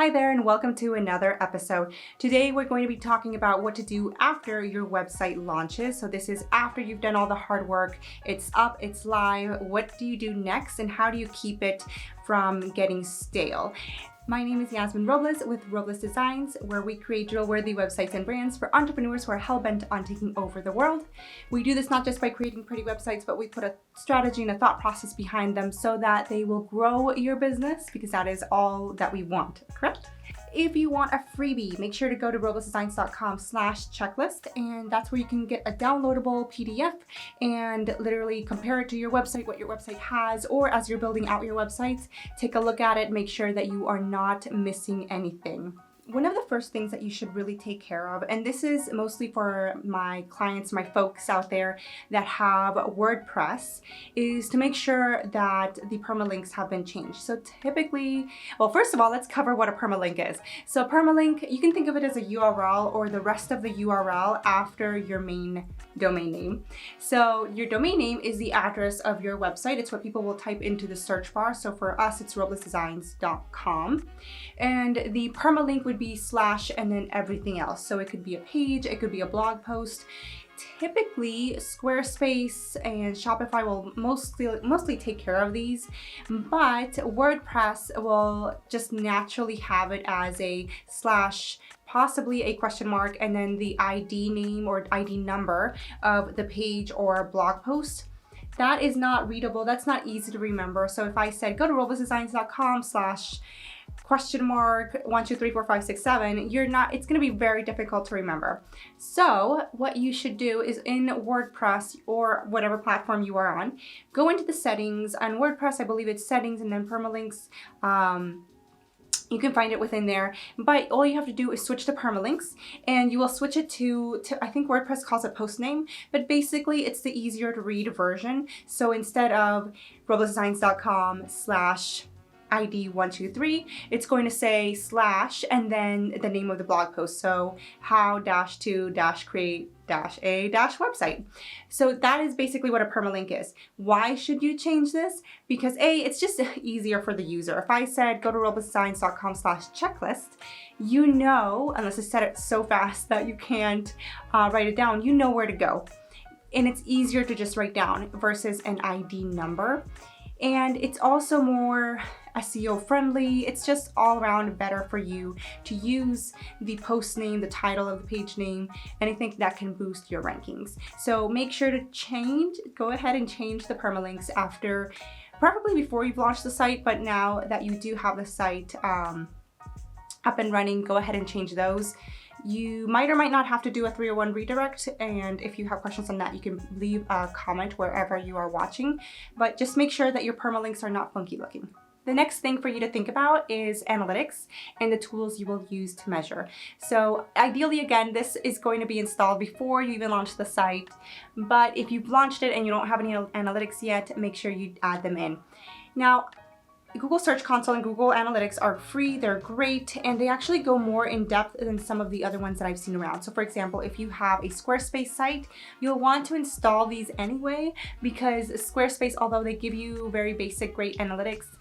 Hi there and welcome to another episode. Today we're going to be talking about what to do after your website launches. So this is after you've done all the hard work, it's up, it's live. What do you do next and how do you keep it from getting stale? My name is Yasmin Robles with Robles Designs, where we create drill-worthy websites and brands for entrepreneurs who are hell-bent on taking over the world. We do this not just by creating pretty websites, but we put a strategy and a thought process behind them so that they will grow your business, because that is all that we want, correct? If you want a freebie, make sure to go to roblesdesigns.com/checklist, and that's where you can get a downloadable PDF and literally compare it to your website, what your website has, or as you're building out your websites, take a look at it, make sure that you are not missing anything. One of the first things that you should really take care of, and this is mostly for my clients, my folks out there that have WordPress, is to make sure that the permalinks have been changed. So typically, well, first of all, let's cover what a permalink is. So a permalink, you can think of it as a URL or the rest of the URL after your main domain name. So your domain name is the address of your website. It's what people will type into the search bar. So for us, it's roblesdesigns.com. And the permalink would be slash and then everything else. So it could be a page, it could be a blog post. Typically, Squarespace and Shopify will mostly take care of these, but WordPress will just naturally have it as a slash, possibly a question mark, and then the ID name or ID number of the page or blog post. That is not readable. That's not easy to remember. So if I said go to roblesdesigns.com/ question mark 1 2 3 4 5 6 7, it's going to be very difficult to remember. So what you should do is in WordPress or whatever platform you are on, go into the settings. On WordPress, I believe it's settings and then permalinks. You can find it within there, but all you have to do is switch to permalinks, and you will switch it to I think WordPress calls it post name, but basically it's the easier to read version. So instead of roblesdesigns.com/ ID 123, it's going to say slash and then the name of the blog post. So how-to-create-a-website. So that is basically what a permalink is. Why should you change this? Because A, it's just easier for the user. If I said go to roblesdesigns.com/checklist, you know, unless I said it so fast that you can't write it down, you know where to go. And it's easier to just write down versus an ID number. And it's also more SEO friendly. It's just all around better for you to use the post name, the title of the page name, anything that can boost your rankings. So make sure to go ahead and change the permalinks after, probably before you've launched the site, but now that you do have the site up and running, go ahead and change those. You might or might not have to do a 301 redirect, and if you have questions on that, you can leave a comment wherever you are watching, but just make sure that your permalinks are not funky looking. The next thing for you to think about is analytics and the tools you will use to measure. So ideally, again, this is going to be installed before you even launch the site, but if you've launched it and you don't have any analytics yet, make sure you add them in. Now, Google Search Console and Google Analytics are free, they're great, and they actually go more in depth than some of the other ones that I've seen around. So for example, if you have a Squarespace site, you'll want to install these anyway, because Squarespace, although they give you very basic, great analytics,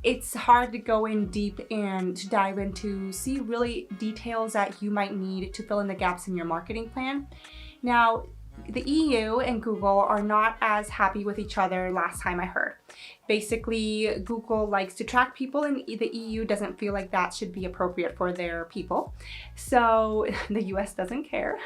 it's hard to go in deep and to dive into, see really details that you might need to fill in the gaps in your marketing plan. Now, the EU and Google are not as happy with each other last time I heard. Basically, Google likes to track people and the EU doesn't feel like that should be appropriate for their people. So the US doesn't care.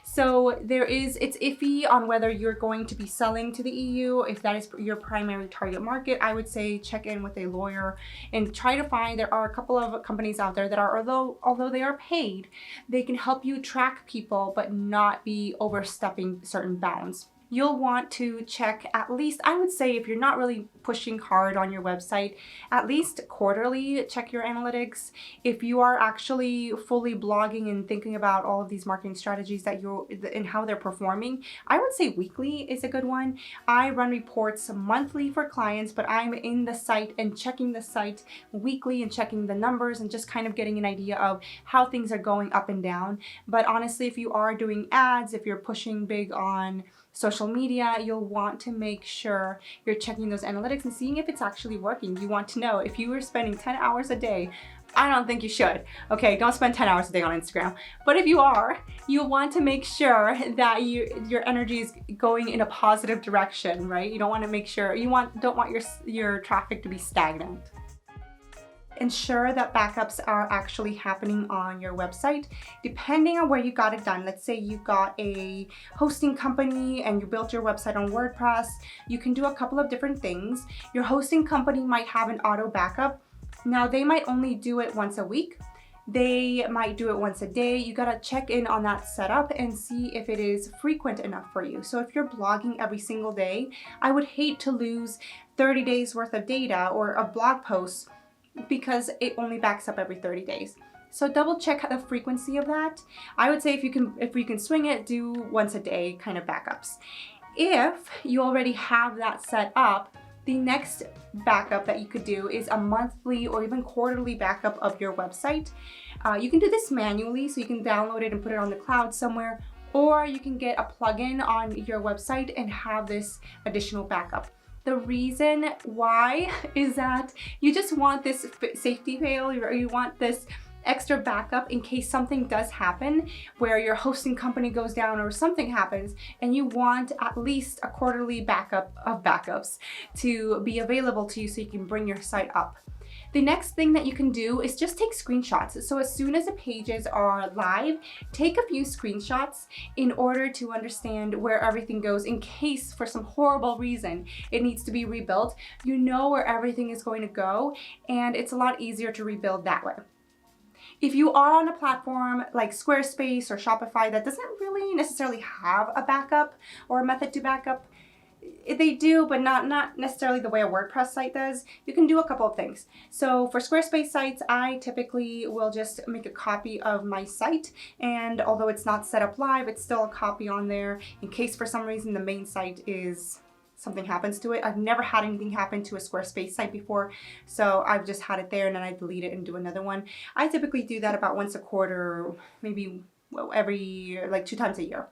So it's iffy on whether you're going to be selling to the EU. If that is your primary target market, I would say check in with a lawyer and try to find, there are a couple of companies out there that are, although they are paid, they can help you track people but not be overstepping certain bounds. You'll want to check at least, I would say, if you're not really pushing hard on your website, at least quarterly, check your analytics. If you are actually fully blogging and thinking about all of these marketing strategies and how they're performing, I would say weekly is a good one. I run reports monthly for clients, but I'm in the site and checking the site weekly and checking the numbers and just kind of getting an idea of how things are going up and down. But honestly, if you are doing ads, if you're pushing big on social media, you'll want to make sure you're checking those analytics and seeing if it's actually working. You want to know if you were spending 10 hours a day I don't think you should. Okay, don't spend 10 hours a day on Instagram. But if you are, you want to make sure that your energy is going in a positive direction, right? You don't want to make sure, don't want your traffic to be stagnant. Ensure that backups are actually happening on your website. Depending on where you got it done, let's say you got a hosting company and you built your website on WordPress, you can do a couple of different things. Your hosting company might have an auto backup. Now they might only do it once a week. They might do it once a day. You gotta check in on that setup and see if it is frequent enough for you. So if you're blogging every single day, I would hate to lose 30 days worth of data or a blog post because it only backs up every 30 days. So double check the frequency of that. I would say if you can swing it, do once a day kind of backups. If you already have that set up, the next backup that you could do is a monthly or even quarterly backup of your website. You can do this manually, so you can download it and put it on the cloud somewhere, or you can get a plugin on your website and have this additional backup. The reason why is that you just want this safety fail, or you want this extra backup in case something does happen where your hosting company goes down or something happens, and you want at least a quarterly backup of backups to be available to you so you can bring your site up. The next thing that you can do is just take screenshots. So as soon as the pages are live, take a few screenshots in order to understand where everything goes in case for some horrible reason it needs to be rebuilt. You know where everything is going to go, and it's a lot easier to rebuild that way. If you are on a platform like Squarespace or Shopify that doesn't really necessarily have a backup or a method to backup, they do, but not necessarily the way a WordPress site does, you can do a couple of things. So for Squarespace sites, I typically will just make a copy of my site, and although it's not set up live, it's still a copy on there in case for some reason the main site is something happens to it. I've never had anything happen to a Squarespace site before, so I've just had it there and then I delete it and do another one. I typically do that about once a quarter, maybe every like 2 times a year.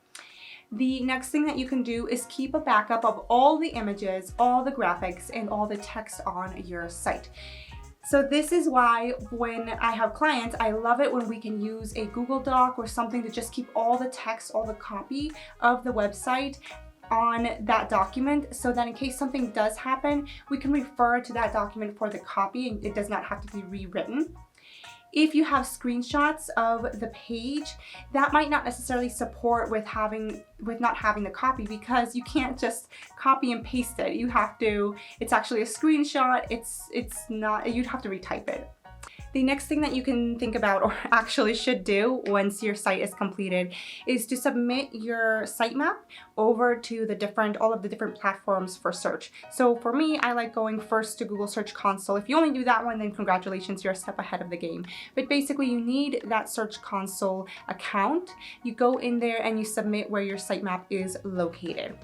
The next thing that you can do is keep a backup of all the images, all the graphics, and all the text on your site. So this is why when I have clients, I love it when we can use a Google Doc or something to just keep all the text, all the copy of the website on that document, so that in case something does happen, we can refer to that document for the copy and it does not have to be rewritten. If you have screenshots of the page, that might not necessarily support with not having the copy, because you can't just copy and paste it. You have to, it's actually a screenshot. It's not, you'd have to retype it. The next thing that you can think about, or actually should do once your site is completed, is to submit your sitemap over to all of the different platforms for search. So for me, I like going first to Google Search Console. If you only do that one, then congratulations, you're a step ahead of the game. But basically, you need that Search Console account. You go in there and you submit where your sitemap is located.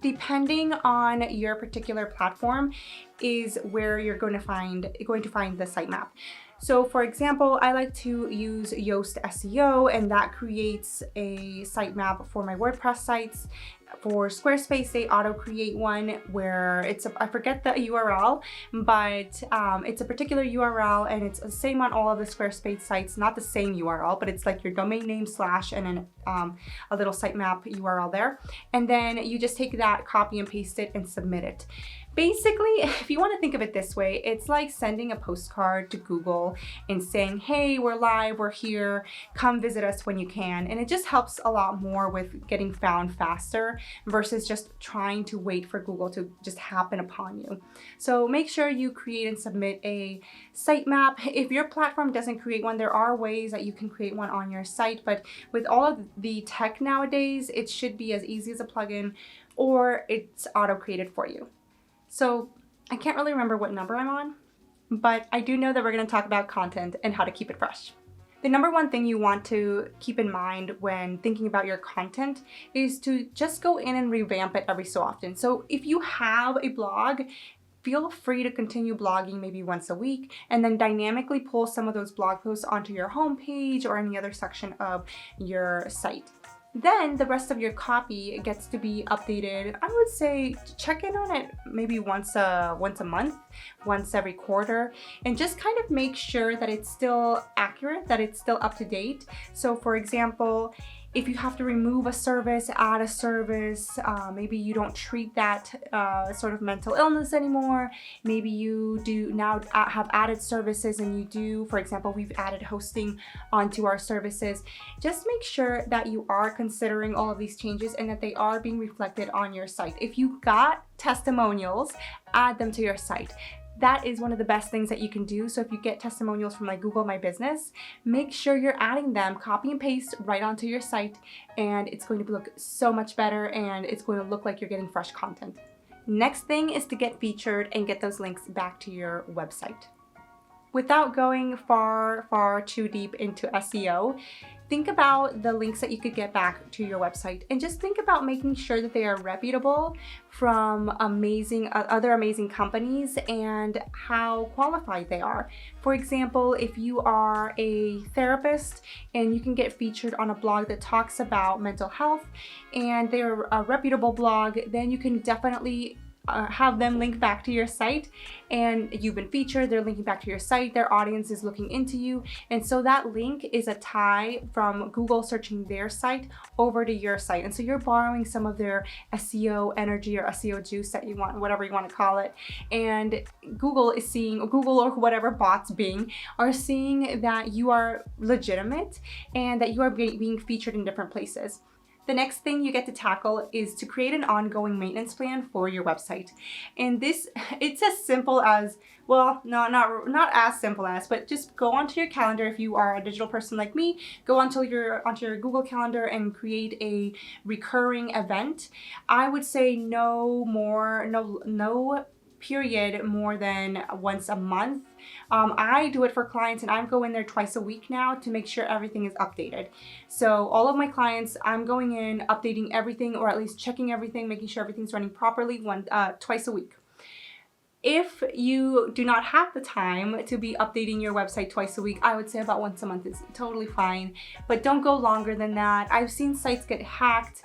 Depending on your particular platform is where you're going to find the sitemap. So for example, I like to use Yoast SEO, and that creates a sitemap for my WordPress sites. For Squarespace, they auto-create one where I forget the URL, but it's a particular URL, and it's the same on all of the Squarespace sites. Not the same URL, but it's like your domain name / and then a little sitemap URL there. And then you just take that, copy and paste it, and submit it. Basically, if you want to think of it this way, it's like sending a postcard to Google and saying, hey, we're live, we're here, come visit us when you can. And it just helps a lot more with getting found faster versus just trying to wait for Google to just happen upon you. So make sure you create and submit a sitemap. If your platform doesn't create one, there are ways that you can create one on your site, but with all of the tech nowadays, it should be as easy as a plugin or it's auto-created for you. So I can't really remember what number I'm on, but I do know that we're going to talk about content and how to keep it fresh. The number one thing you want to keep in mind when thinking about your content is to just go in and revamp it every so often. So if you have a blog, feel free to continue blogging maybe once a week and then dynamically pull some of those blog posts onto your homepage or any other section of your site. Then the rest of your copy gets to be updated. I would say check in on it maybe once a month, once every quarter, and just kind of make sure that it's still accurate, that it's still up to date. So for example, if you have to remove a service, add a service, maybe you don't treat that sort of mental illness anymore. Maybe you do now have added services and you do, for example, we've added hosting onto our services. Just make sure that you are considering all of these changes and that they are being reflected on your site. If you got testimonials, add them to your site. That is one of the best things that you can do. So if you get testimonials from like Google My Business, make sure you're adding them, copy and paste right onto your site, and it's going to look so much better and it's going to look like you're getting fresh content. Next thing is to get featured and get those links back to your website. Without going far too deep into SEO, think about the links that you could get back to your website and just think about making sure that they are reputable from other amazing companies and how qualified they are. For example, if you are a therapist and you can get featured on a blog that talks about mental health and they're a reputable blog, then you can definitely have them link back to your site, and you've been featured, they're linking back to your site, their audience is looking into you, and so that link is a tie from Google searching their site over to your site. And so you're borrowing some of their SEO energy or SEO juice that you want, whatever you want to call it, and Google or whatever bots are seeing that you are legitimate and that you are being featured in different places. The next thing you get to tackle is to create an ongoing maintenance plan for your website. And it's as simple as, well, not as simple as, but just go onto your calendar. If you are a digital person like me, go onto your Google Calendar and create a recurring event. I would say no period more than once a month. I do it for clients and I'm going there twice a week now to make sure everything is updated. So all of my clients, I'm going in, updating everything, or at least checking everything, making sure everything's running properly twice a week. If you do not have the time to be updating your website twice a week, I would say about once a month is totally fine, but don't go longer than that. I've seen sites get hacked.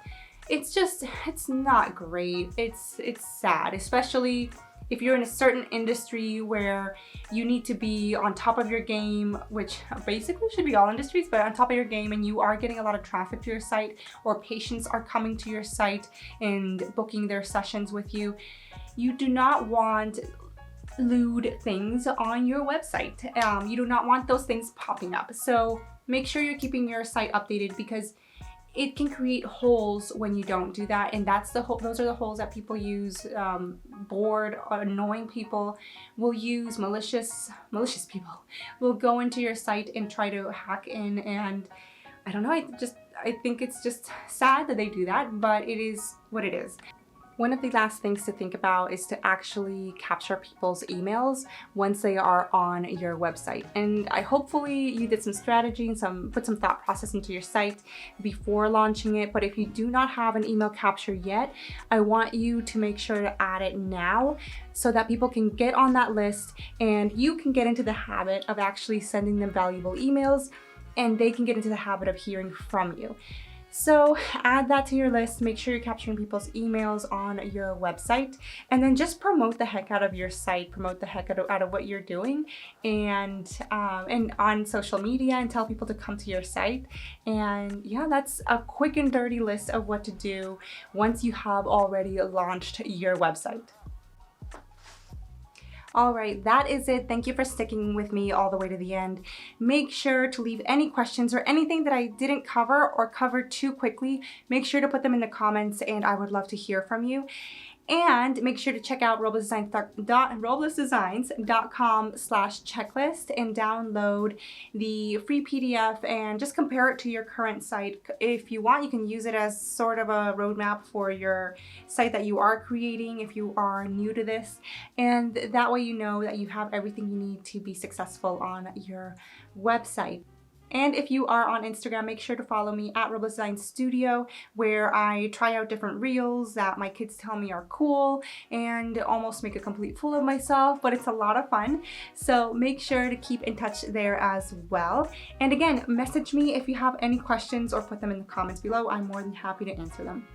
It's not great. It's sad, especially if you're in a certain industry where you need to be on top of your game, which basically should be all industries, but on top of your game, and you are getting a lot of traffic to your site, or patients are coming to your site and booking their sessions with you, you do not want lewd things on your website. You do not want those things popping up. So make sure you're keeping your site updated, because it can create holes when you don't do that, and those are the holes that people use. Bored, annoying people will use, malicious people will go into your site and try to hack in, and I don't know, I think it's just sad that they do that, but it is what it is. One of the last things to think about is to actually capture people's emails once they are on your website. And hopefully you did some strategy and put some thought process into your site before launching it. But if you do not have an email capture yet, I want you to make sure to add it now so that people can get on that list and you can get into the habit of actually sending them valuable emails, and they can get into the habit of hearing from you. So add that to your list, make sure you're capturing people's emails on your website, and then just promote the heck out of your site, promote the heck out of what you're doing, and on social media, and tell people to come to your site. And yeah, that's a quick and dirty list of what to do once you have already launched your website. All right, that is it. Thank you for sticking with me all the way to the end. Make sure to leave any questions or anything that I didn't cover or covered too quickly. Make sure to put them in the comments, and I would love to hear from you. And make sure to check out roblessdesigns.com/checklist and download the free PDF and just compare it to your current site. If you want, you can use it as sort of a roadmap for your site that you are creating if you are new to this. And that way you know that you have everything you need to be successful on your website. And if you are on Instagram, make sure to follow me at Roblox Design Studio, where I try out different reels that my kids tell me are cool and almost make a complete fool of myself, but it's a lot of fun. So make sure to keep in touch there as well. And again, message me if you have any questions or put them in the comments below. I'm more than happy to answer them.